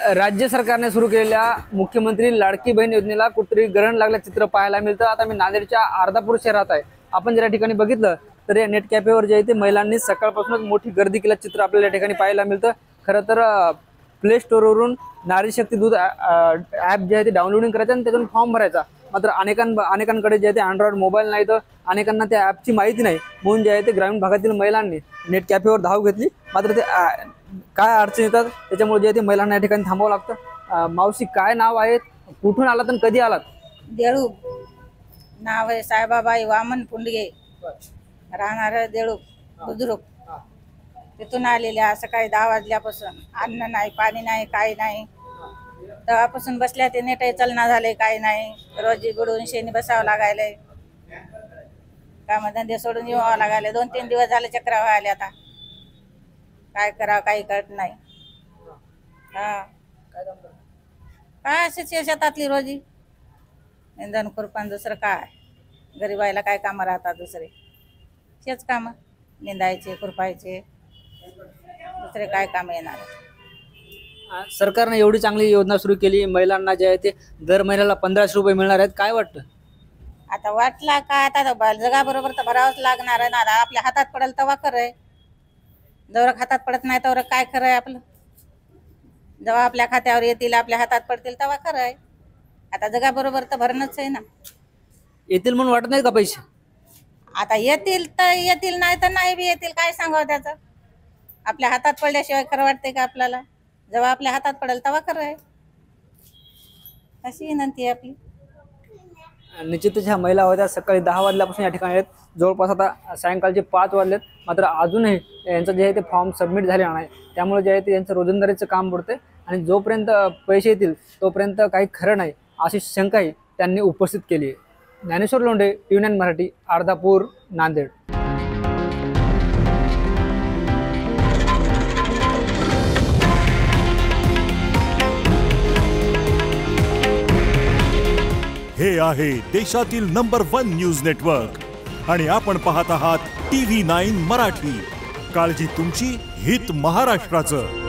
राज्य सरकारने सुरू केलेल्या मुख्यमंत्री लाडकी बहीण योजनेला कुठेतरी ग्रहण लागलं चित्र पाहायला मिळतं। आता मी नांदेडच्या अर्धापूर शहरात आहे। आपण जर या ठिकाणी बघितलं तर या नेट कॅफेवर जे आहे ते महिलांनी सकाळपासूनच मोठी गर्दी केल्याचं चित्र आपल्याला या ठिकाणी पाहायला मिळतं। खरं तर प्ले स्टोरवरून नारी शक्ती दूध ॲप जे आहे ते डाउनलोडिंग करायचं आणि त्यातून फॉर्म भरायचा। मात्र अनेकांकडे जे आहे ते अँड्रॉइड मोबाईल नाही, तर अनेकांना त्या ॲपची माहिती नाही, म्हणून जे आहे ते ग्रामीण भागातील महिलांनी नेट कॅफेवर धाव घेतली। मात्र ते काय अडचण येतात त्याच्यामुळे जे आहे ते महिलांना या ठिकाणी थांबावं लागतं। मावशी, काय नाव आहे, कुठून आलात आणि कधी आलात? देळू नाव आहे साहेबाबाई वामन पुंडगे, राहणार देळू बुद्रुक। तिथून आलेले असं काही 10 वाजल्यापासून अन्न नाही, पाणी नाही, काही नाही। तेव्हापासून बसल्या ते नेट चलना झाले, काही नाही। रोजी बुडून शेणी बसावं लागायलंय, कामधंदे सोडून येवावं लागायले। 2-3 दिवस झाले चक्रा व्हायला, आता काय करावं काही कळत नाही। काय असेच शेतातली रोजी इंधन खुरपण, दुसरं काय गरीबाईला काय कामं राहतात दुसरे? हेच काम निंदायचे, खुरपायचे, दुसरे काय काम येणार? सरकारने एवढी चांगली योजना सुरू केली, महिलांना जे आहे ते दर महिन्याला 1500 रुपये मिळणार आहेत, काय वाटतं? आता वाटला काय, आता जगाबरोबर तर भरावंच लागणार आहे ना। आपल्या हातात पडेल तेव्हा खरं आहे, जेव्हा हातात पडत नाही तेव्हा काय खरं आहे आपलं? जेव्हा आपल्या खात्यावर येतील, आपल्या हातात पडतील तेव्हा खरं आहे। आता जगाबरोबर तर भरणंच आहे ना। येतील म्हणून वाटत नाही का पैसे? आता येतील तर येतील, नाही तर नाही बी येतील, काय सांगावं त्याचं? आपल्या हातात पडल्याशिवाय खरं वाटते का आपल्याला? जेव्हा आपल्या हातात पडेल तेव्हा खरं आहे, अशी विनंती आहे आपली। निश्चितच ह्या महिला होत्या सकाळी 10 वाजल्यापासून या ठिकाणी आहेत, जवळपास आता सायंकाळचे 5 वाजलेत। मात्र अजूनही यांचं जे आहे ते फॉर्म सबमिट झाले नाही, त्यामुळे जे आहे ते यांचं रोजंदारीचं काम बुडते आणि जोपर्यंत पैसे येतील तोपर्यंत काही खरं नाही, अशी शंकाही त्यांनी उपस्थित केली आहे। ज्ञानेश्वर लोंढे, TV9 मराठी, अर्धापूर, नांदेड। हे आहे देशातील नंबर 1 न्यूज नेटवर्क आणि आपण पाहत आहात TV9 मराठी। काळजी तुमची, हित महाराष्ट्राचं।